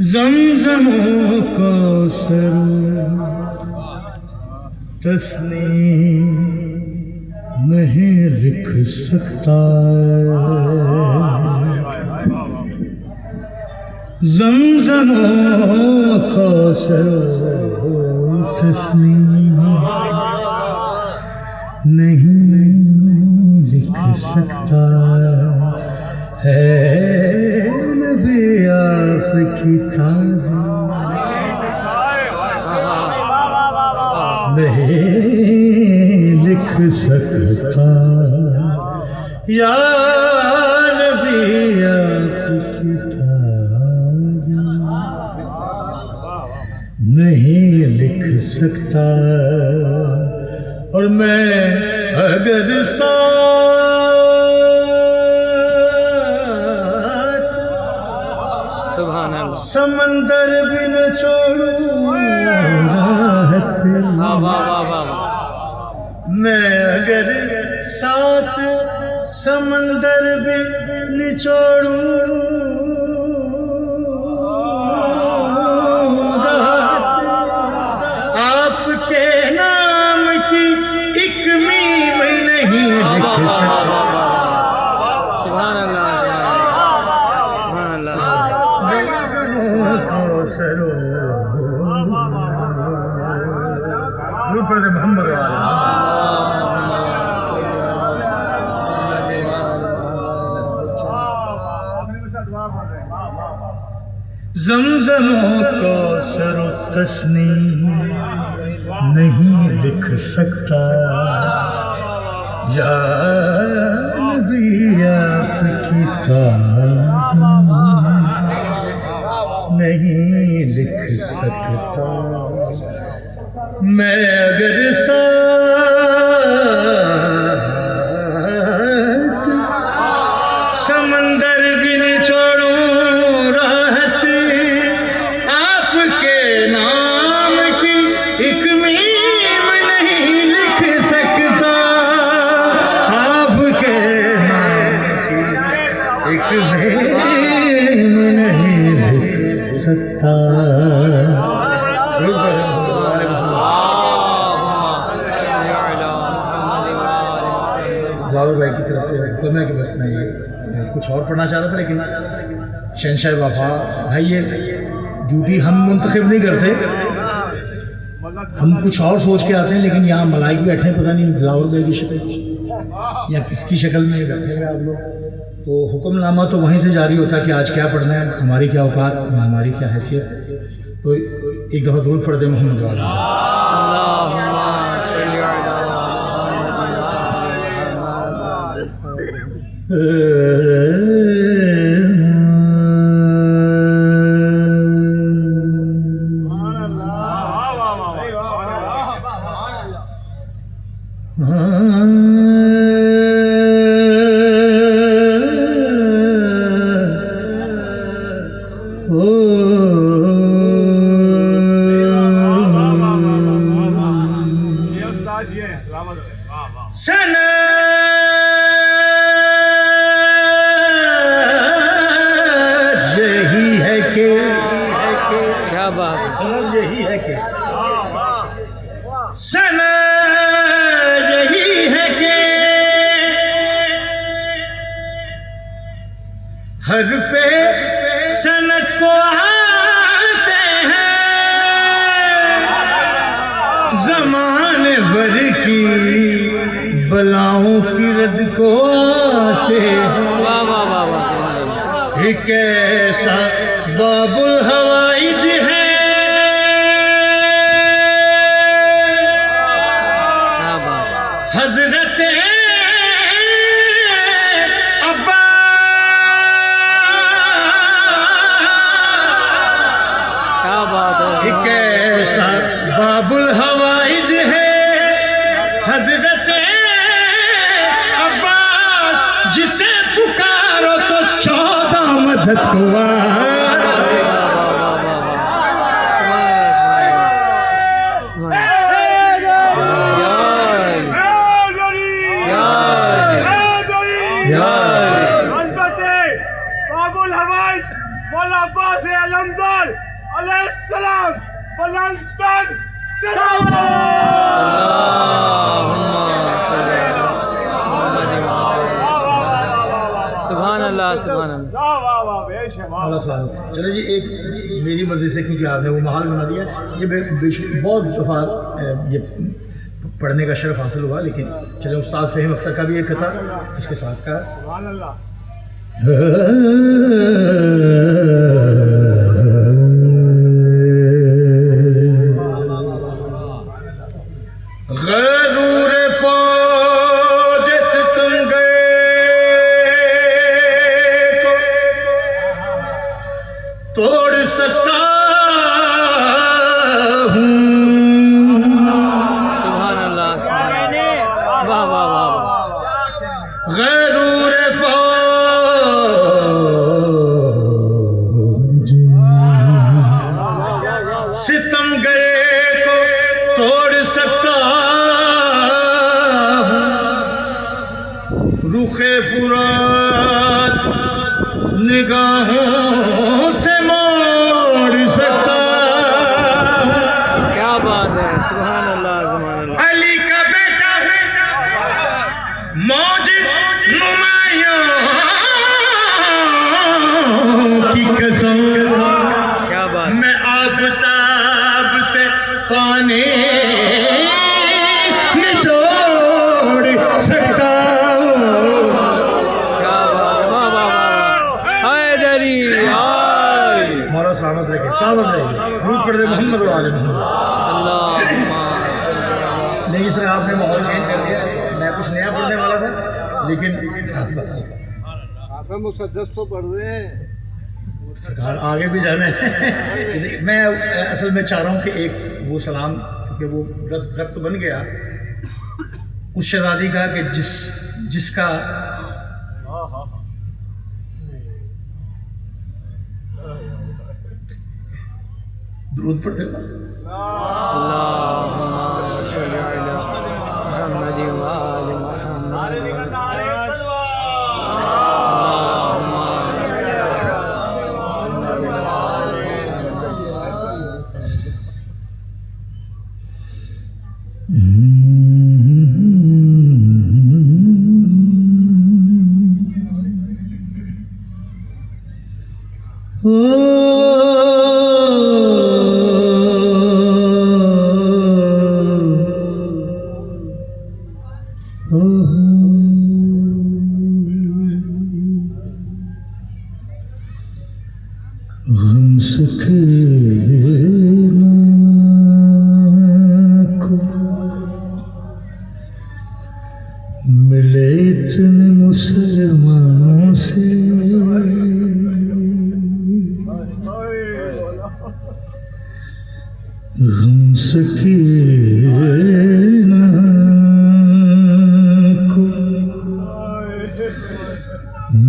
ज़मज़मों को सरू तस्नीम नहीं लिख सकता, ज़मज़मों को सरू तस्नीम नहीं लिख सकता है नबी आपकी ताज़ी नहीं लिख सकता या नबी आपकी ताज़ी नहीं लिख सकता। और मैं अगर समंदर भी न छोड़ूं राहत, मैं अगर साथ समंदर भी निचोड़ूं आपके नाम की एक मीम नहीं लिख सकता। ज़मज़मों को सरो तस्नीम नहीं लिख सकता या नबी आपकी ताज़ी नहीं लिख सकता। मैं अगर साथ समंदर भी नहीं छोड़ूं राहत आपके नाम की एक मीम नहीं लिख सकता, आपके नाम की एक मीम नहीं लिख सकता। लाहौर भाई की तरफ से हुक्म है कि बस नहीं, कुछ और पढ़ना चाह रहा था लेकिन शहंशाह वफा भाई ये ड्यूटी हम मुंतखब नहीं करते, हम कुछ और सोच के आते हैं, लेकिन यहाँ मलाइक बैठे हैं, पता नहीं लाहौर भाई की शक्ल या किसकी शक्ल में बैठे हुए आप लोग, तो हुक्मनामा तो वहीं से जारी होता है कि आज क्या पढ़ना है, हमारी क्या औकात, हमारी क्या हैसियत। तो एक दफ़ा दूर पढ़ दे मोहम्मद वाला हरफे सनत को आते हैं ज़माने भर की बलाओं की रद को आते हैं। एक ऐसा बाबुल हवाइज है हजरत बाबुल हवाइज है हजरत अब्बास, जिसे पुकारो तो 14 मदद हुआ। मौला अब्बास अलमदार अलैहिस्सलाम बुलंदन सुभान अल्लाह सुभान अल्लाह। चलो जी, एक मेरी मर्जी से, क्योंकि आपने वो माहौल बना दिया, ये बहुत दफ़ा ये पढ़ने का शर्फ हासिल हुआ, लेकिन चलो उस्ताद फ़हीम अख्तर का भी एक था इसके साथ का। गरूर फौज से तुम गए को तोड़ सकता हूँ। सुभान अल्लाह वाह वाह वाह। गरूर फौज सितम गए को तोड़ सकता हूँ। रुखे फुरात निगाहों से मोड़ सकता हूँ। क्या बात है, सुभान अल्लाह सुभान अल्लाह। अली का बेटा मौज नुमाइयों की कसम, क्या बात। मैं आफताब से खाने निचोड़ सकता हूँ। क्या बात है, वाह वाह वाह। हैदरी हाय मौला सलामत रखे, सलामत रहे। रूप पढ़ दे मोहम्मद वाले मोहम्मद। अल्लाह। नहीं सर, आपने माहौल चेंज कर दिया। मैं कुछ नया पढ़ने वाला था, लेकिन मुसद्दस तो पढ़ रहे हैं। सरकार आगे भी जाना है। मैं असल में चाह रहा हूँ कि एक वो सलाम, क्योंकि वो रब्त बन गया उस शहजादी का कि जिसका दुरूद पढ़ते हो। अल्लाहुम्मा सल्ली अला मुहम्मद व आलि मुहम्मद। हम सके को मिले इतने मुसलमानों से, हम सके को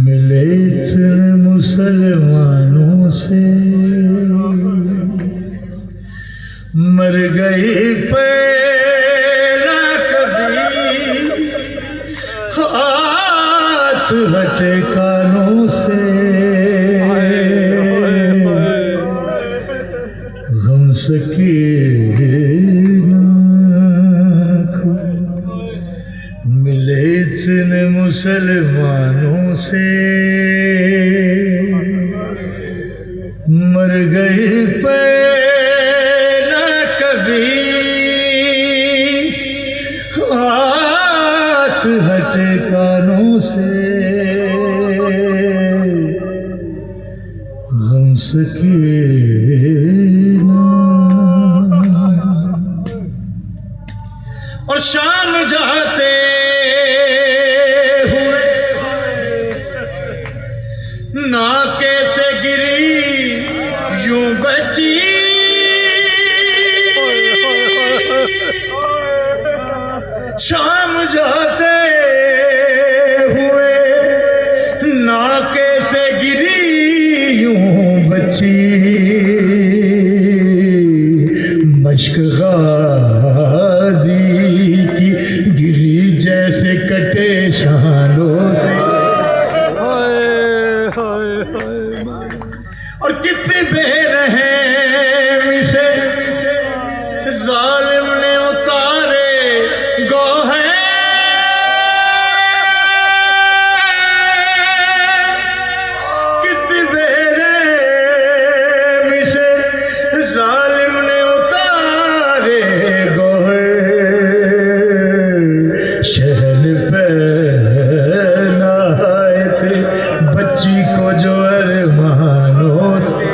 मिले इतने मुसलमानों से, मर गए पहला कभी हाथ हटे कानों से, हम सके को मिले इतने मुसलमानों से, मर गए पहला कभी हाथ हटे कानों से, हम सके और शाम जाते हुए नाके से गिरी यूं बची, शाम जाते हुए नाके से गिरी यूं बची, मश्क गाजी की गिरी जैसे कटे शानों से, और कितनी बेरहमी से जालिम ने उतारे गोहे, कितनी बेरहमी से जालिम ने उतारे गोहे, शहर पे नाए थे बच्ची को जो अरमानों से,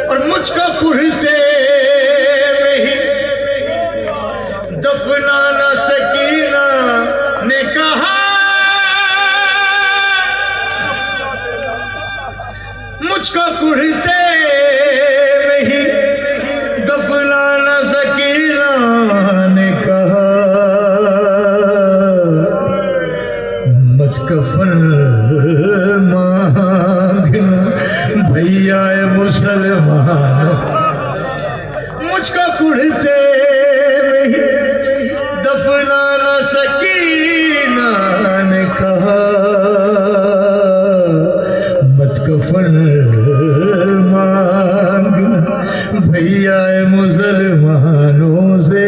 और मुझको कुर्ते में ही दफनाना सकीना ने कहा, मुझको कुर्ते में ही दफनाना सकीना ने कहा, मत कफन मांगना भैया मुसलमान, मुझको कुर्ते में ही दफनाना सकीना ने कहा, मत कफन मांगना भैया मुसलमानों से।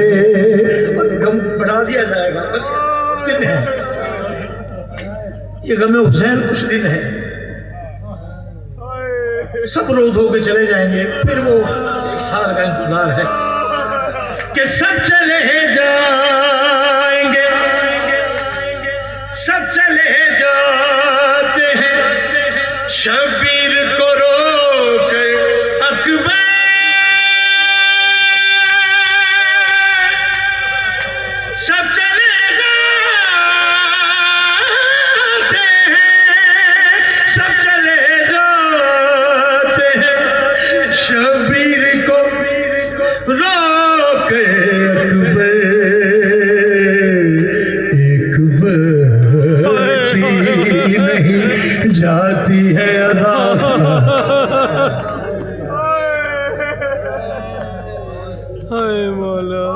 और गम बढ़ा दिया जाएगा, बस दिन है ये, गम हुसैन कुछ दिन है, सब रोध होके चले जाएंगे, फिर वो एक साल का इंतजार है कि सब चले जाएंगे, सब चले जाते हैं, शबीर को रोकर अकबर, सब चले जाते हैं, सब चले शबीर को रोके अकबर, एक बच्ची नहीं जाती है अज़ाब, हाय मौला।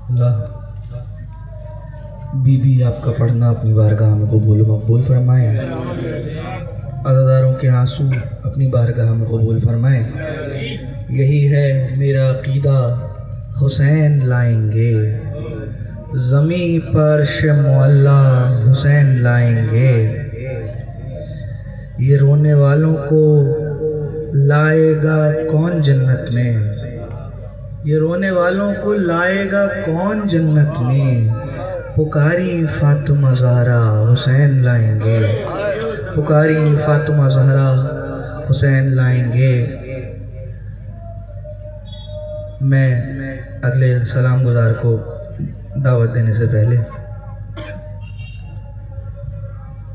अल्लाह बीबी आपका पढ़ना अपनी बारगाह में कबूल मकबूल फरमाए, अज़ादारों के आंसू अपनी बारगाह में कबूल फरमाए। यही है मेरा अक़ीदा, हुसैन लाएंगे ज़मी पर मुअल्ला, हुसैन लाएंगे। ये रोने वालों को लाएगा कौन जन्नत में, ये रोने वालों को लाएगा कौन जन्नत में, पुकारी फातिमा ज़हरा हुसैन लाएंगे, पुकारी फातिमा ज़हरा हुसैन लाएंगे। मैं अगले सलाम गुज़ार को दावत देने से पहले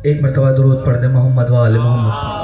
एक मरतबा दुरूद पढ़ दे मोहम्मद व आले मोहम्मद।